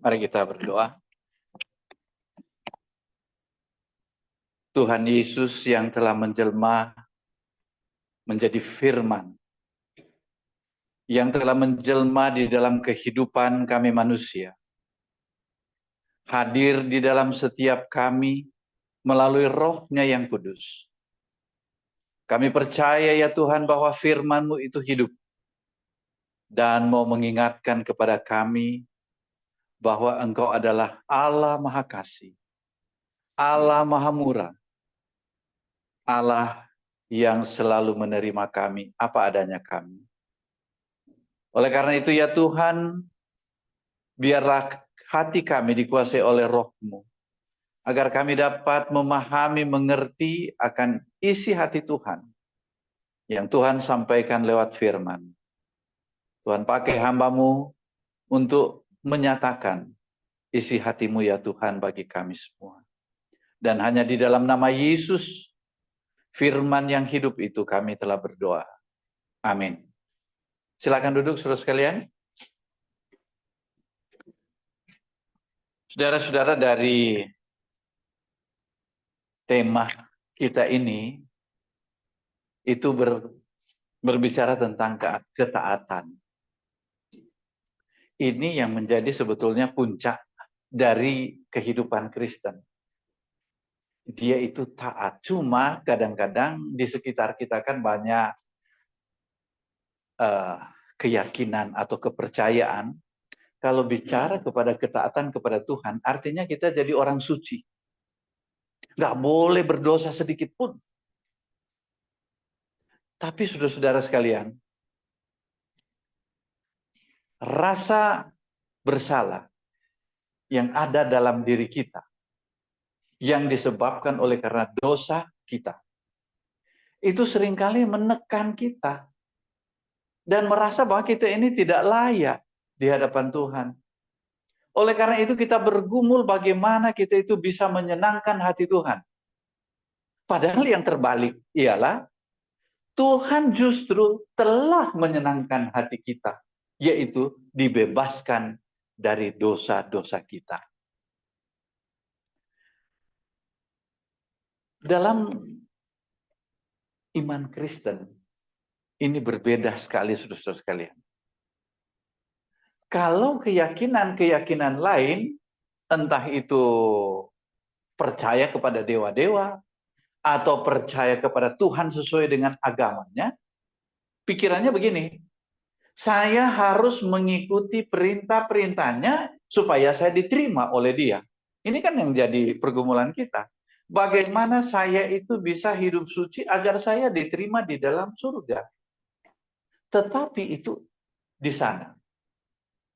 Mari kita berdoa. Tuhan Yesus yang telah menjelma menjadi firman, yang telah menjelma di dalam kehidupan kami manusia, hadir di dalam setiap kami melalui Roh-Nya yang kudus. Kami percaya ya Tuhan bahwa firman-Mu itu hidup dan mau mengingatkan kepada kami bahwa Engkau adalah Allah Maha Kasih, Allah Maha Murah, Allah yang selalu menerima kami apa adanya kami. Oleh karena itu ya Tuhan, biarlah hati kami dikuasai oleh Roh-Mu, agar kami dapat memahami, mengerti akan isi hati Tuhan, yang Tuhan sampaikan lewat firman. Tuhan pakai hamba-Mu untuk menyatakan isi hati-Mu ya Tuhan bagi kami semua. Dan hanya di dalam nama Yesus, firman yang hidup itu kami telah berdoa. Amin. Silakan duduk saudara sekalian. Saudara-saudara, dari tema kita ini itu berbicara tentang ketaatan. Ini yang menjadi sebetulnya puncak dari kehidupan Kristen. Dia itu taat. Cuma kadang-kadang di sekitar kita kan banyak keyakinan atau kepercayaan. Kalau bicara kepada ketaatan kepada Tuhan, artinya kita jadi orang suci. Nggak boleh berdosa sedikit pun. Tapi saudara-saudara sekalian, rasa bersalah yang ada dalam diri kita, yang disebabkan oleh karena dosa kita, itu seringkali menekan kita dan merasa bahwa kita ini tidak layak di hadapan Tuhan. Oleh karena itu kita bergumul bagaimana kita itu bisa menyenangkan hati Tuhan. Padahal yang terbalik ialah Tuhan justru telah menyenangkan hati kita, yaitu dibebaskan dari dosa-dosa kita. Dalam iman Kristen, ini berbeda sekali, saudara-saudara sekalian. Kalau keyakinan-keyakinan lain, entah itu percaya kepada dewa-dewa, atau percaya kepada Tuhan sesuai dengan agamanya, pikirannya begini, saya harus mengikuti perintah-perintahnya supaya saya diterima oleh dia. Ini kan yang jadi pergumulan kita. Bagaimana saya itu bisa hidup suci agar saya diterima di dalam surga. Tetapi itu di sana.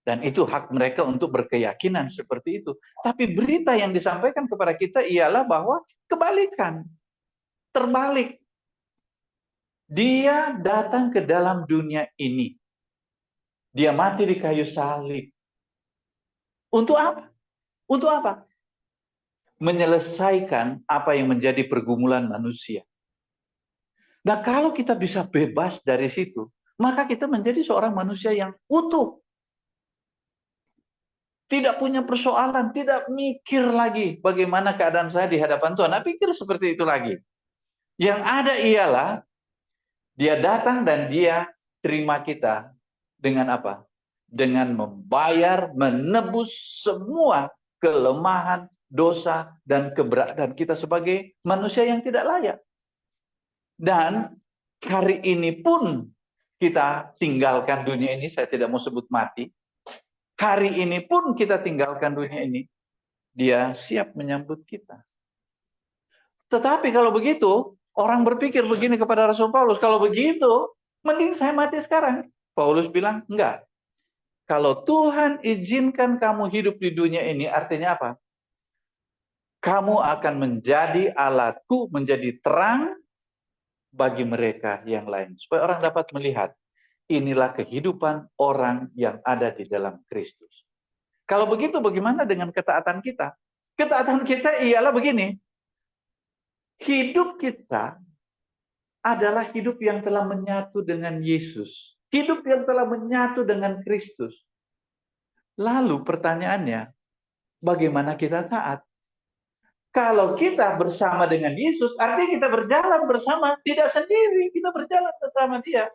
Dan itu hak mereka untuk berkeyakinan seperti itu. Tapi berita yang disampaikan kepada kita ialah bahwa kebalikan. Terbalik. Dia datang ke dalam dunia ini. Dia mati di kayu salib. Untuk apa? Untuk apa? Menyelesaikan apa yang menjadi pergumulan manusia. Nah, kalau kita bisa bebas dari situ, maka kita menjadi seorang manusia yang utuh. Tidak punya persoalan, tidak mikir lagi bagaimana keadaan saya di hadapan Tuhan. Nah, pikir seperti itu lagi. Yang ada ialah, dia datang dan dia terima kita dengan apa? Dengan membayar, menebus semua kelemahan, dosa, dan keberadaan kita sebagai manusia yang tidak layak. Dan hari ini pun kita tinggalkan dunia ini, saya tidak mau sebut mati. Hari ini pun kita tinggalkan dunia ini, dia siap menyambut kita. Tetapi kalau begitu, orang berpikir begini kepada Rasul Paulus, kalau begitu, mending saya mati sekarang. Paulus bilang, enggak. Kalau Tuhan izinkan kamu hidup di dunia ini, artinya apa? Kamu akan menjadi alatku, menjadi terang bagi mereka yang lain. Supaya orang dapat melihat, inilah kehidupan orang yang ada di dalam Kristus. Kalau begitu, bagaimana dengan ketaatan kita? Ketaatan kita ialah begini, hidup kita adalah hidup yang telah menyatu dengan Yesus. Hidup yang telah menyatu dengan Kristus. Lalu pertanyaannya, bagaimana kita taat? Kalau kita bersama dengan Yesus, artinya kita berjalan bersama, tidak sendiri, kita berjalan bersama Dia.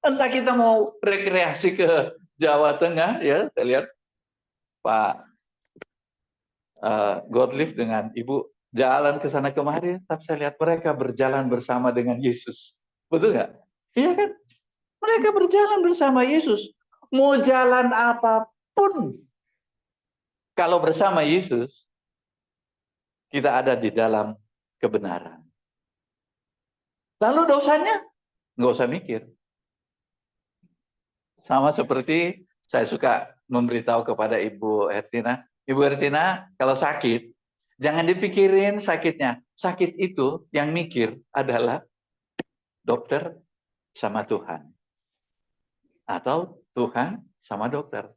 Entah kita mau rekreasi ke Jawa Tengah, ya, saya lihat Pak Gottlieb dengan Ibu jalan ke sana kemari, tapi saya lihat mereka berjalan bersama dengan Yesus. Betul nggak? Iya kan? Mereka berjalan bersama Yesus. Mau jalan apapun, kalau bersama Yesus, kita ada di dalam kebenaran. Lalu dosanya, nggak usah mikir. Sama seperti saya suka memberitahu kepada Ibu Hertina. Ibu Hertina, kalau sakit, jangan dipikirin sakitnya. Sakit itu yang mikir adalah dokter sama Tuhan. Atau Tuhan sama dokter.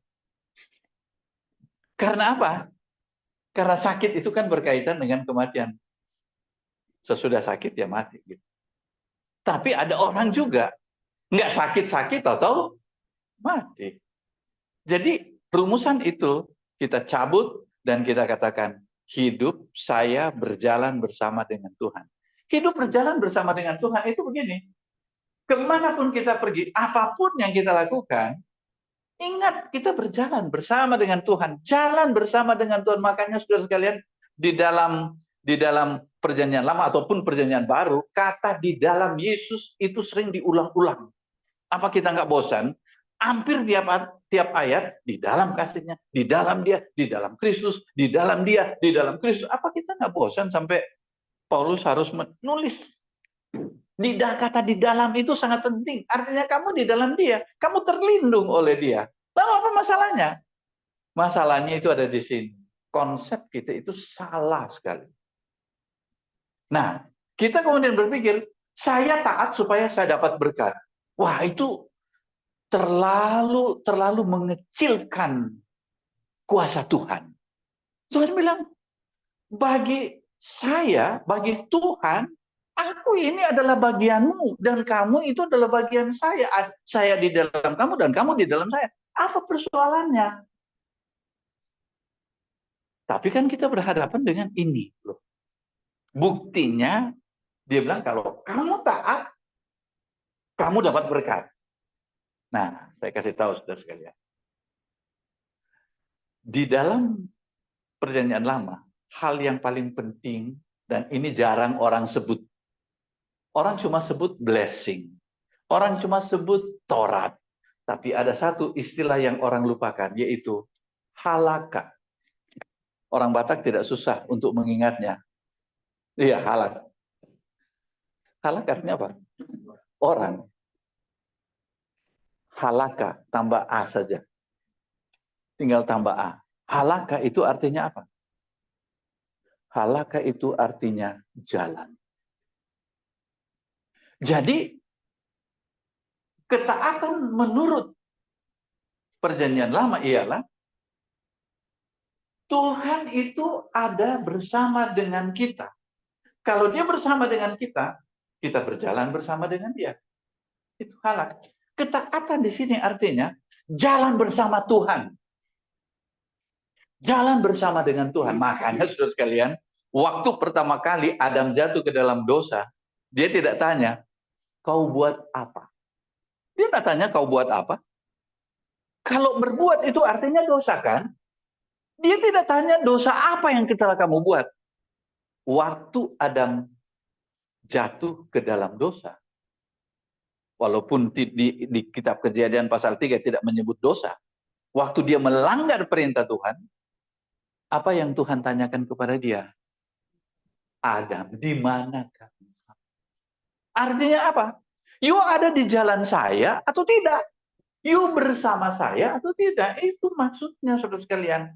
Karena apa? Karena sakit itu kan berkaitan dengan kematian. Sesudah sakit ya mati. Gitu. Tapi ada orang juga nggak sakit-sakit atau mati. Jadi rumusan itu kita cabut dan kita katakan hidup saya berjalan bersama dengan Tuhan. Hidup berjalan bersama dengan Tuhan itu begini. Kemanapun kita pergi, apapun yang kita lakukan, ingat kita berjalan bersama dengan Tuhan. Jalan bersama dengan Tuhan. Makanya saudara sekalian, di dalam perjanjian lama ataupun perjanjian baru, kata di dalam Yesus itu sering diulang-ulang. Apa kita nggak bosan? Hampir tiap ayat di dalam kasihnya, di dalam Dia, di dalam Kristus, di dalam Dia, di dalam Kristus. Apa kita nggak bosan sampai Paulus harus menulis? Kata di dalam itu sangat penting. Artinya kamu di dalam Dia, kamu terlindung oleh Dia. Lalu apa masalahnya? Masalahnya itu ada di sini. Konsep kita itu salah sekali. Nah, kita kemudian berpikir, saya taat supaya saya dapat berkat. Wah, itu terlalu mengecilkan kuasa Tuhan. Tuhan bilang, bagi saya, bagi Tuhan, aku ini adalah bagianmu dan kamu itu adalah bagian saya. Saya di dalam kamu dan kamu di dalam saya. Apa persoalannya? Tapi kan kita berhadapan dengan ini loh. Buktinya dia bilang kalau kamu taat, kamu dapat berkat. Nah, saya kasih tahu saudara sekalian. Di dalam perjanjian lama, hal yang paling penting, dan ini jarang orang sebut. Orang cuma sebut blessing. Orang cuma sebut Taurat. Tapi ada satu istilah yang orang lupakan, yaitu halakha. Orang Batak tidak susah untuk mengingatnya. Iya, halak. Halak artinya apa? Orang. Halakha, tambah A saja. Tinggal tambah A. Halakha itu artinya apa? Halakha itu artinya jalan. Jadi, ketaatan menurut perjanjian lama ialah Tuhan itu ada bersama dengan kita. Kalau Dia bersama dengan kita, kita berjalan bersama dengan Dia. Itu halak. Ketaatan di sini artinya jalan bersama Tuhan. Jalan bersama dengan Tuhan. Makanya saudara sekalian, waktu pertama kali Adam jatuh ke dalam dosa, dia tidak tanya, kau buat apa? Dia tidak tanya, kau buat apa? Kalau berbuat itu artinya dosa kan? Dia tidak tanya dosa apa yang telah kamu buat. Waktu Adam jatuh ke dalam dosa, walaupun di kitab Kejadian pasal 3 tidak menyebut dosa, waktu dia melanggar perintah Tuhan, apa yang Tuhan tanyakan kepada dia? Adam, di mana kamu? Artinya apa? You ada di jalan saya atau tidak? You bersama saya atau tidak? Itu maksudnya saudara sekalian.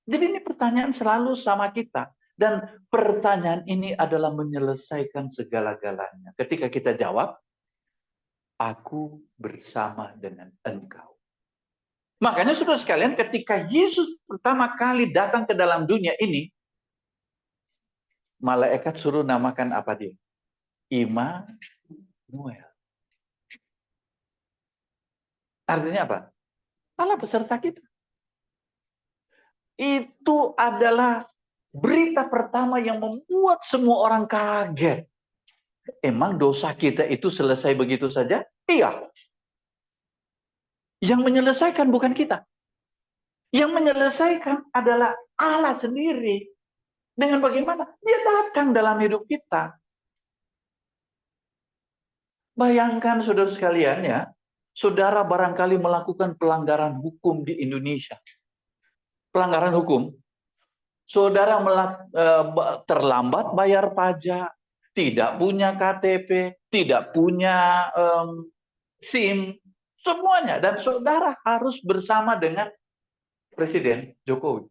Jadi ini pertanyaan selalu sama kita. Dan pertanyaan ini adalah menyelesaikan segala-galanya. Ketika kita jawab, aku bersama dengan engkau. Makanya saudara sekalian, ketika Yesus pertama kali datang ke dalam dunia ini, malaikat suruh namakan apa dia? Immanuel. Artinya apa? Allah beserta kita. Itu adalah berita pertama yang membuat semua orang kaget. Emang dosa kita itu selesai begitu saja? Iya. Yang menyelesaikan bukan kita. Yang menyelesaikan adalah Allah sendiri. Dengan bagaimana? Dia datang dalam hidup kita. Bayangkan saudara sekalian ya, saudara barangkali melakukan pelanggaran hukum di Indonesia. Pelanggaran hukum. Saudara terlambat bayar pajak, tidak punya KTP, tidak punya SIM, semuanya. Dan saudara harus bersama dengan Presiden Jokowi.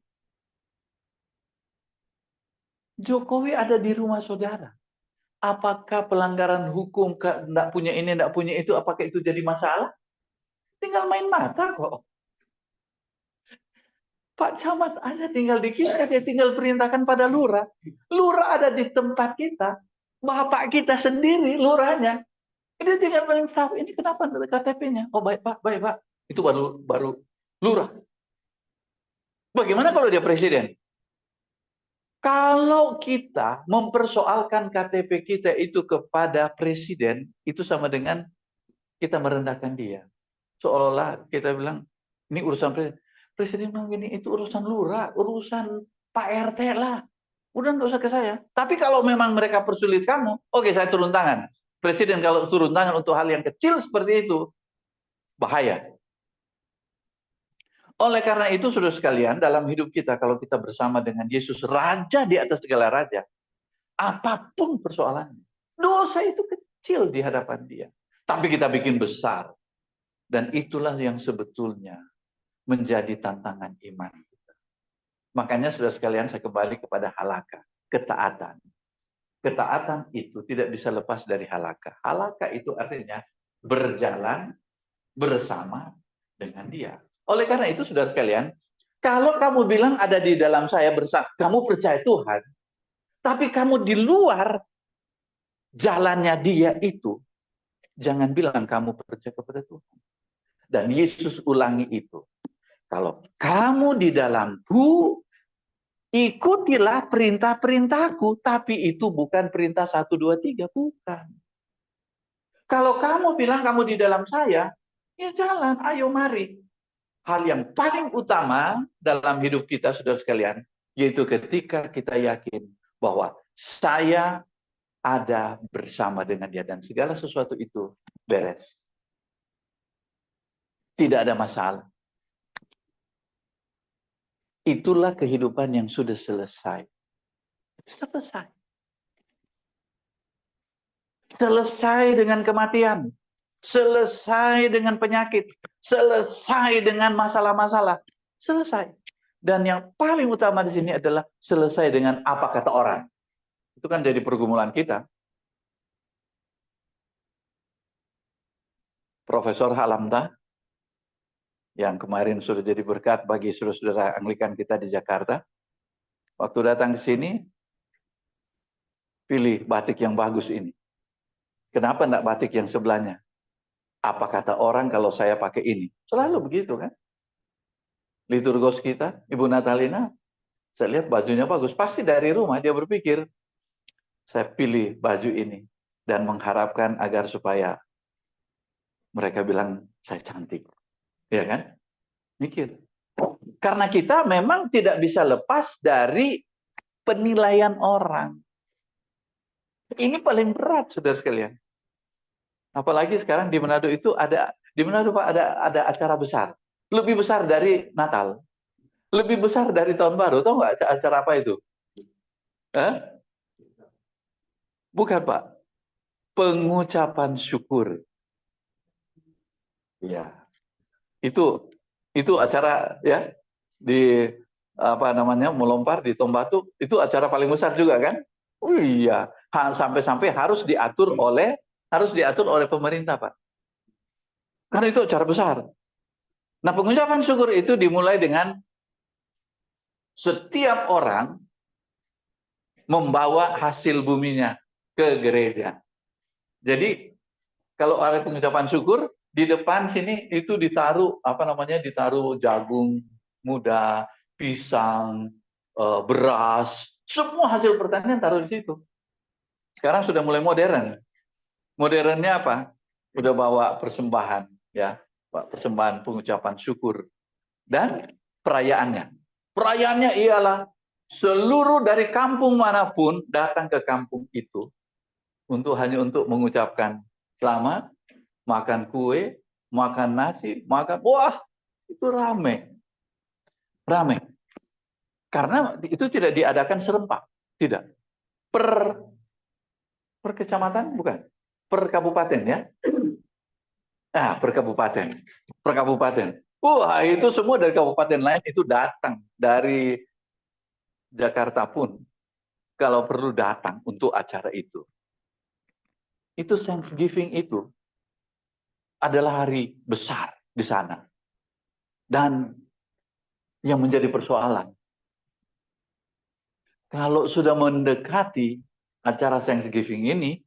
Jokowi ada di rumah saudara. Apakah pelanggaran hukum, tidak punya ini, tidak punya itu, apakah itu jadi masalah? Tinggal main mata kok. Pak Camat aja tinggal di kita, dia tinggal perintahkan pada lurah. Lurah ada di tempat kita. Bapak kita sendiri, lurahnya. Dia tinggal tahu, ini kenapa KTP-nya? Oh baik Pak, baik Pak. Itu baru lurah. Bagaimana kalau dia presiden? Kalau kita mempersoalkan KTP kita itu kepada presiden, itu sama dengan kita merendahkan dia. Seolah-olah kita bilang, ini urusan presiden. Presiden bilang gini, itu urusan lurah, urusan Pak RT lah. Udah nggak usah ke saya. Tapi kalau memang mereka persulit kamu, oke saya turun tangan. Presiden kalau turun tangan untuk hal yang kecil seperti itu, bahaya. Oleh karena itu, saudara sekalian, dalam hidup kita, kalau kita bersama dengan Yesus, Raja di atas segala raja, apapun persoalannya, dosa itu kecil di hadapan dia. Tapi kita bikin besar. Dan itulah yang sebetulnya menjadi tantangan iman kita. Makanya saudara sekalian saya kembali kepada halakha, ketaatan. Ketaatan itu tidak bisa lepas dari halakha. Halakha itu artinya berjalan bersama dengan dia. Oleh karena itu saudara sekalian, kalau kamu bilang ada di dalam saya bersama, kamu percaya Tuhan, tapi kamu di luar jalannya dia itu, jangan bilang kamu percaya kepada Tuhan. Dan Yesus ulangi itu. Kalau kamu di dalamku, ikutilah perintah-perintahku, tapi itu bukan perintah 1, 2, 3, bukan. Kalau kamu bilang kamu di dalam saya, ya jalan, ayo mari. Hal yang paling utama dalam hidup kita, saudara sekalian, yaitu ketika kita yakin bahwa saya ada bersama dengan dia dan segala sesuatu itu beres. Tidak ada masalah. Itulah kehidupan yang sudah selesai. Selesai. Selesai dengan kematian. Selesai dengan penyakit. Selesai dengan masalah-masalah. Selesai. Dan yang paling utama di sini adalah selesai dengan apa kata orang. Itu kan jadi pergumulan kita. Profesor Halamda, yang kemarin sudah jadi berkat bagi saudara-saudara Anglikan kita di Jakarta. Waktu datang ke sini, pilih batik yang bagus ini. Kenapa enggak batik yang sebelahnya? Apa kata orang kalau saya pakai ini? Selalu begitu kan? Liturgos kita, Ibu Natalina, saya lihat bajunya bagus. Pasti dari rumah dia berpikir, saya pilih baju ini. Dan mengharapkan agar supaya mereka bilang, saya cantik. Ya kan? Mikir. Karena kita memang tidak bisa lepas dari penilaian orang. Ini paling berat, saudara sekalian. Apalagi sekarang di Manado itu ada, di Manado Pak ada acara besar. Lebih besar dari Natal. Lebih besar dari Tahun Baru. Tahu nggak acara apa itu? Bukan Pak. Pengucapan syukur. Ya. Itu acara ya di apa namanya melompat di Tombatu itu acara paling besar juga kan? Oh iya, sampai-sampai harus diatur oleh pemerintah Pak. Karena itu acara besar. Nah, pengucapan syukur itu dimulai dengan setiap orang membawa hasil buminya ke gereja. Jadi kalau ada pengucapan syukur di depan sini itu ditaruh ditaruh jagung muda, pisang, beras, semua hasil pertanian taruh di situ. Sekarang sudah mulai modern. Modernnya apa? Udah bawa persembahan, ya, persembahan pengucapan syukur dan perayaannya. Perayaannya ialah seluruh dari kampung manapun datang ke kampung itu hanya untuk mengucapkan selamat, makan kue, makan nasi, makan, wah, itu rame. Rame. Karena itu tidak diadakan serempak, tidak. Per kecamatan bukan, per kabupaten ya. Per kabupaten. Per kabupaten. Wah, itu semua dari kabupaten lain itu datang dari Jakarta pun kalau perlu datang untuk acara itu. Itu Thanksgiving itu adalah hari besar di sana. Dan yang menjadi persoalan, kalau sudah mendekati acara Thanksgiving ini,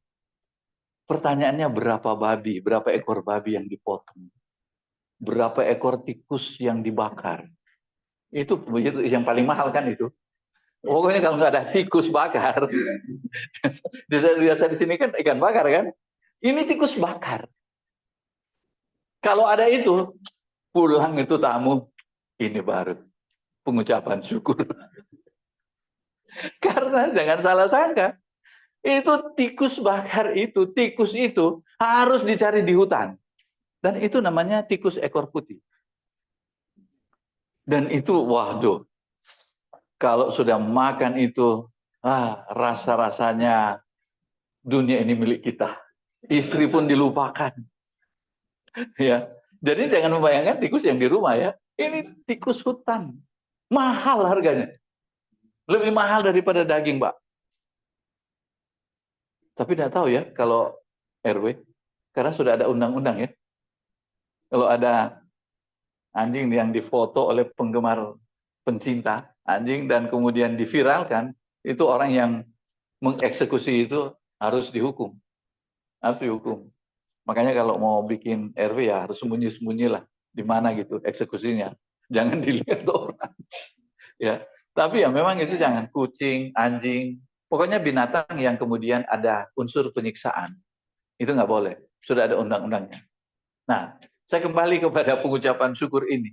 pertanyaannya berapa ekor babi yang dipotong, berapa ekor tikus yang dibakar. Itu yang paling mahal kan itu. Pokoknya kalau nggak ada tikus bakar, biasa di sini kan ikan bakar kan, ini tikus bakar. Kalau ada itu, pulang itu tamu, ini baru pengucapan syukur. Karena jangan salah sangka, itu tikus bakar itu, tikus itu harus dicari di hutan. Dan itu namanya tikus ekor putih. Dan itu, waduh, kalau sudah makan itu, rasa-rasanya dunia ini milik kita. Istri pun dilupakan. Ya, jadi jangan membayangkan tikus yang di rumah ya. Ini tikus hutan. Mahal harganya. Lebih mahal daripada daging, Pak. Tapi tidak tahu ya kalau RW, karena sudah ada undang-undang ya. Kalau ada anjing yang difoto oleh penggemar pencinta anjing dan kemudian diviralkan, itu orang yang mengeksekusi itu harus dihukum. Harus dihukum. Makanya kalau mau bikin RW ya harus sembunyi-sembunyi lah di mana gitu eksekusinya. Jangan dilihat orang. Ya. Tapi ya memang itu jangan kucing, anjing, pokoknya binatang yang kemudian ada unsur penyiksaan. Itu nggak boleh. Sudah ada undang-undangnya. Nah, saya kembali kepada pengucapan syukur ini.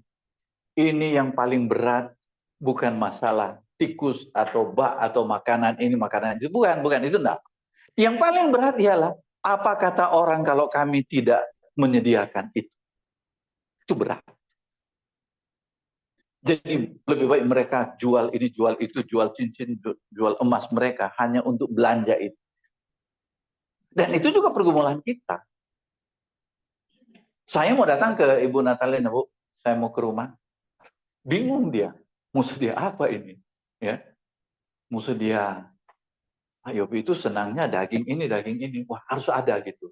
Ini yang paling berat, bukan masalah tikus atau bak atau makanan ini, makanan itu. Bukan, itu enggak. Yang paling berat ialah apa kata orang kalau kami tidak menyediakan itu. Itu berat. Jadi lebih baik mereka jual ini, jual itu, jual cincin, jual emas mereka hanya untuk belanja itu. Dan itu juga pergumulan kita. Saya mau datang ke Ibu Natalina, Bu. Saya mau ke rumah. Bingung dia. Musuh dia apa ini? Ya, musuh dia. Pak Yopi itu senangnya daging ini. Wah, harus ada gitu.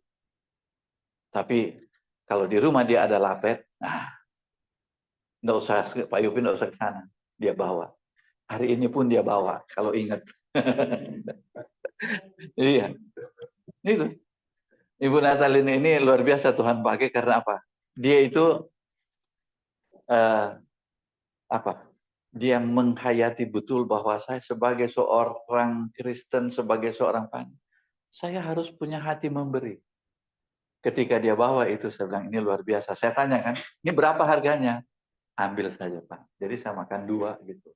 Tapi kalau di rumah dia ada lapet, nggak usah, Pak Yopi nggak usah ke sana. Dia bawa. Hari ini pun dia bawa, kalau ingat. Iya. Itu. Ibu Natalina ini luar biasa Tuhan pakai karena apa? Dia itu dia menghayati betul bahwa saya sebagai seorang Kristen, sebagai seorang saya harus punya hati memberi. Ketika dia bawa itu, saya bilang ini luar biasa. Saya tanya kan, ini berapa harganya? Ambil saja Pak. Jadi saya makan 2 gitu.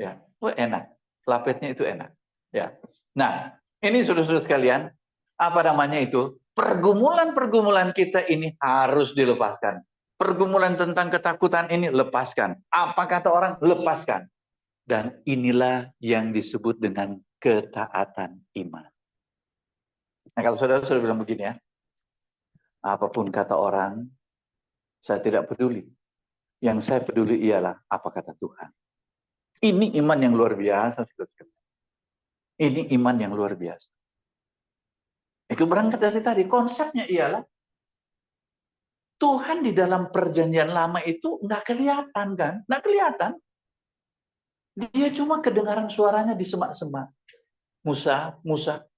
Ya, enak. Lapetnya itu enak. Ya. Nah, ini saudara-saudara sekalian, apa namanya itu? Pergumulan-pergumulan kita ini harus dilepaskan. Pergumulan tentang ketakutan ini lepaskan. Apa kata orang? Lepaskan. Dan inilah yang disebut dengan ketaatan iman. Nah, kalau saudara sudah bilang begini ya, apapun kata orang, saya tidak peduli. Yang saya peduli ialah apa kata Tuhan. Ini iman yang luar biasa, saudara. Ini iman yang luar biasa. Itu berangkat dari tadi. Konsepnya ialah Tuhan di dalam perjanjian lama itu nggak kelihatan kan? Nggak kelihatan. Dia cuma kedengaran suaranya di semak-semak. Musa,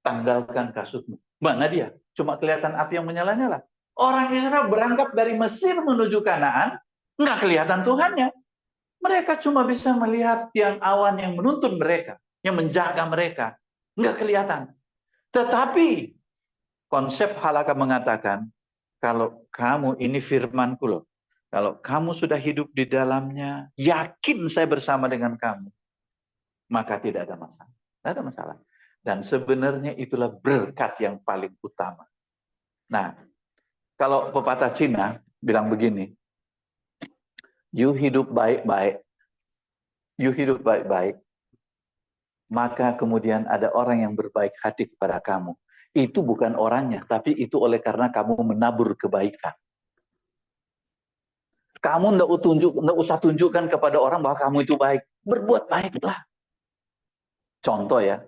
tanggalkan kasutmu. Mana dia? Cuma kelihatan api yang menyala-nyala. Orang Israel berangkat dari Mesir menuju Kanaan, nggak kelihatan Tuhannya. Mereka cuma bisa melihat tiang awan yang menuntun mereka, yang menjaga mereka. Nggak kelihatan. Tetapi konsep halakha mengatakan, kalau kamu, ini firmanku loh, kalau kamu sudah hidup di dalamnya, yakin saya bersama dengan kamu, maka tidak ada masalah. Tidak ada masalah. Dan sebenarnya itulah berkat yang paling utama. Nah, kalau pepatah Cina bilang begini, you hidup baik-baik, you hidup baik-baik, maka kemudian ada orang yang berbaik hati kepada kamu. Itu bukan orangnya, tapi itu oleh karena kamu menabur kebaikan. Kamu tidak usah tunjukkan kepada orang bahwa kamu itu baik. Berbuat baiklah. Contoh ya,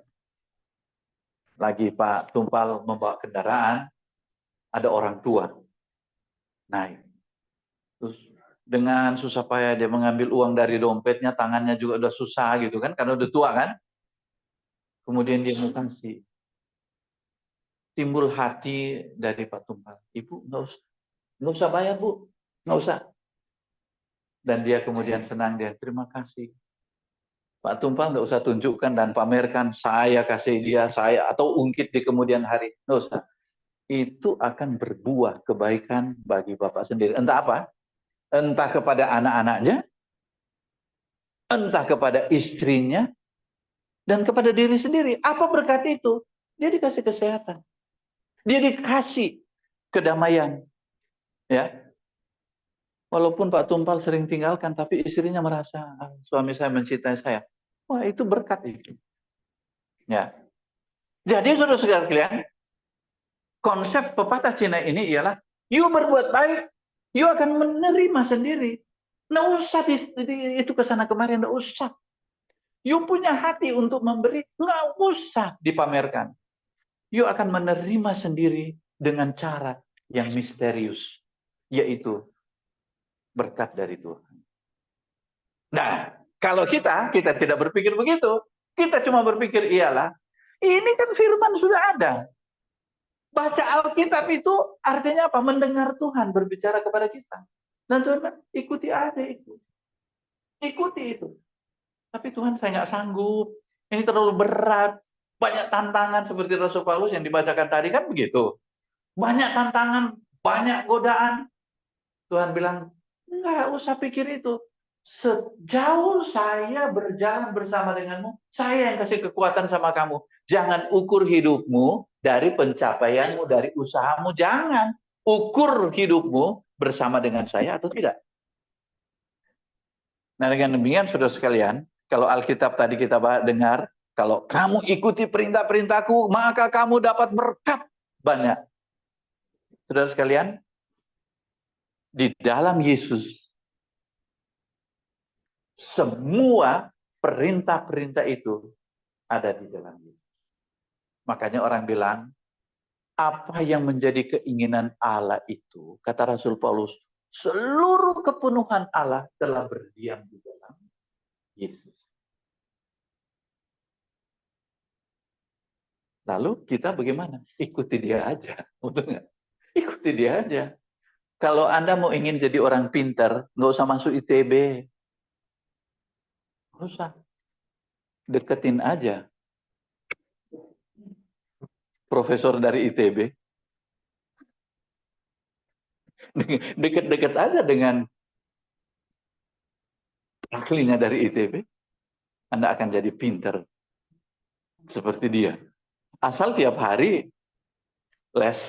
lagi Pak Tumpal membawa kendaraan, ada orang tua. Nah, terus dengan susah payah dia mengambil uang dari dompetnya, tangannya juga udah susah gitu kan, karena udah tua kan. Kemudian dia mau kasih. Timbul hati dari Pak Tumpal, Ibu nggak usah bayar Bu, nggak usah. Dan dia kemudian senang, dia terima kasih. Pak Tumpal nggak usah tunjukkan dan pamerkan saya kasih dia, saya atau ungkit di kemudian hari, nggak usah. Itu akan berbuah kebaikan bagi Bapak sendiri. Entah apa? Entah kepada anak-anaknya, entah kepada istrinya, dan kepada diri sendiri. Apa berkat itu? Dia dikasih kesehatan. Dia dikasih kedamaian. Ya, walaupun Pak Tumpal sering tinggalkan, tapi istrinya merasa suami saya mencintai saya. Wah, itu berkat itu. Ya. Jadi saudara-saudara sekalian, konsep pepatah Cina ini ialah, you berbuat baik, you akan menerima sendiri. Nggak usah itu kesana kemari, nggak usah. You punya hati untuk memberi, nggak usah dipamerkan. You akan menerima sendiri dengan cara yang misterius, yaitu berkat dari Tuhan. Nah, kalau kita tidak berpikir begitu. Kita cuma berpikir ialah, ini kan firman sudah ada. Baca Alkitab itu artinya apa? Mendengar Tuhan berbicara kepada kita. Dan Tuhan bilang, ikuti aja itu. Ikuti itu. Tapi Tuhan, saya nggak sanggup. Ini terlalu berat. Banyak tantangan seperti Rasul Paulus yang dibacakan tadi kan begitu. Banyak tantangan, banyak godaan. Tuhan bilang, nggak usah pikir itu. Sejauh saya berjalan bersama denganmu, saya yang kasih kekuatan sama kamu. Jangan ukur hidupmu dari pencapaianmu, dari usahamu. Jangan ukur hidupmu bersama dengan saya atau tidak. Nah, dengan demikian, saudara sekalian, kalau Alkitab tadi kita dengar, kalau kamu ikuti perintah-perintahku, maka kamu dapat berkat banyak. Saudara sekalian, di dalam Yesus, semua perintah-perintah itu ada di dalam Yesus. Makanya orang bilang, apa yang menjadi keinginan Allah itu, kata Rasul Paulus, seluruh kepenuhan Allah telah berdiam di dalam Yesus. Lalu kita bagaimana? Ikuti dia aja. Betul nggak? Ikuti dia aja. Kalau Anda mau ingin jadi orang pintar, nggak usah masuk ITB. Nggak usah. Deketin aja profesor dari ITB. Deket-deket aja dengan ahlinya dari ITB. Anda akan jadi pintar seperti dia. Asal tiap hari les.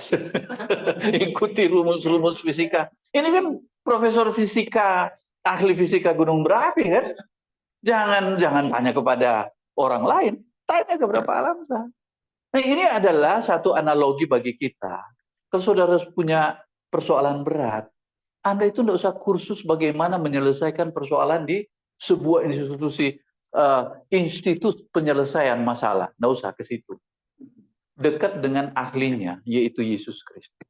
Ikuti rumus-rumus fisika. Ini kan profesor fisika, ahli fisika gunung berapi kan? Jangan tanya kepada orang lain, tanya kepada Pak Alamsa. Nah, ini adalah satu analogi bagi kita. Kalau saudara punya persoalan berat, Anda itu tidak usah kursus bagaimana menyelesaikan persoalan di sebuah institusi institut penyelesaian masalah. Tidak usah ke situ. Dekat dengan ahlinya, yaitu Yesus Kristus.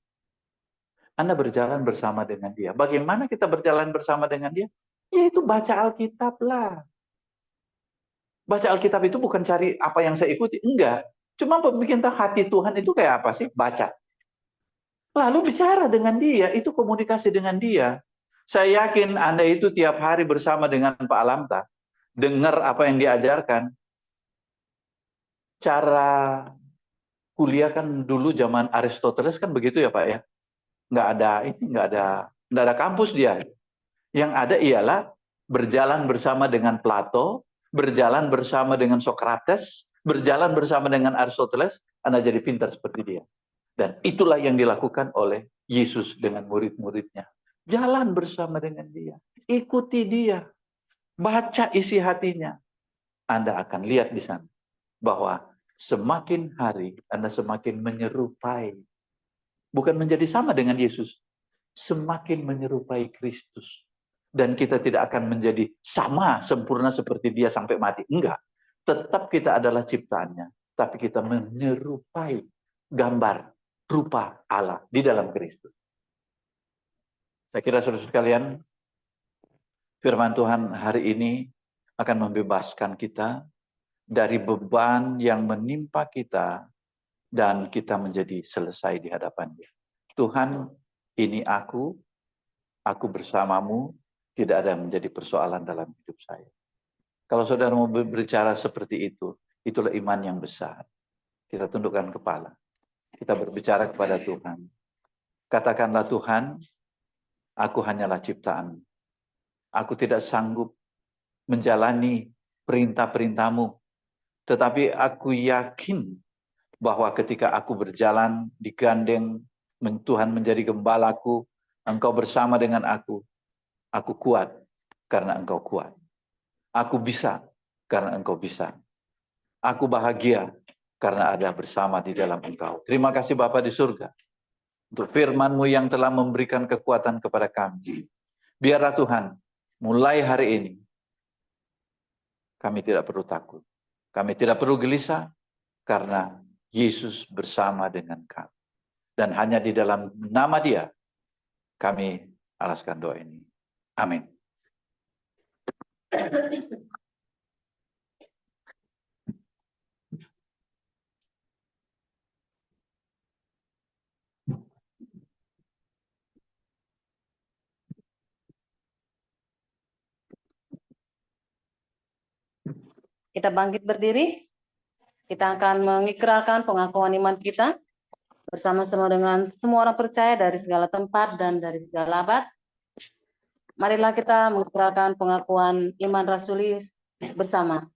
Anda berjalan bersama dengan dia. Bagaimana kita berjalan bersama dengan dia? Yaitu baca Alkitab lah. Baca Alkitab itu bukan cari apa yang saya ikuti. Enggak. Cuma bikin tahu hati Tuhan itu kayak apa sih? Baca. Lalu bicara dengan dia, itu komunikasi dengan dia. Saya yakin Anda itu tiap hari bersama dengan Pak Alamta, dengar apa yang diajarkan. Cara kuliah kan dulu zaman Aristoteles kan begitu ya Pak ya. Nggak ada kampus dia. Yang ada ialah berjalan bersama dengan Plato, berjalan bersama dengan Socrates, berjalan bersama dengan Aristoteles, Anda jadi pintar seperti dia. Dan itulah yang dilakukan oleh Yesus dengan murid-muridnya. Jalan bersama dengan dia. Ikuti dia. Baca isi hatinya. Anda akan lihat di sana bahwa semakin hari Anda semakin menyerupai. Bukan menjadi sama dengan Yesus. Semakin menyerupai Kristus. Dan kita tidak akan menjadi sama sempurna seperti dia sampai mati. Enggak. Tetap kita adalah ciptaannya. Tapi kita menyerupai gambar rupa Allah di dalam Kristus. Saya kira saudara sekalian, firman Tuhan hari ini akan membebaskan kita dari beban yang menimpa kita dan kita menjadi selesai di hadapan-Dia. Tuhan, ini aku bersamamu, tidak ada menjadi persoalan dalam hidup saya. Kalau saudara mau berbicara seperti itu, itulah iman yang besar. Kita tundukkan kepala. Kita berbicara kepada Tuhan. Katakanlah, Tuhan, aku hanyalah ciptaan. Aku tidak sanggup menjalani perintah-perintah-Mu. Tetapi aku yakin bahwa ketika aku berjalan digandeng, Tuhan menjadi gembalaku, Engkau bersama dengan aku kuat karena Engkau kuat. Aku bisa karena Engkau bisa. Aku bahagia karena ada bersama di dalam Engkau. Terima kasih Bapa di surga untuk firman-Mu yang telah memberikan kekuatan kepada kami. Biarlah Tuhan, mulai hari ini, kami tidak perlu takut. Kami tidak perlu gelisah, karena Yesus bersama dengan kami. Dan hanya di dalam nama Dia, kami alaskan doa ini. Amin. Kita bangkit berdiri. Kita akan mengikrarkan pengakuan iman kita bersama-sama dengan semua orang percaya dari segala tempat dan dari segala abad. Marilah kita mengikrarkan pengakuan iman rasuli bersama.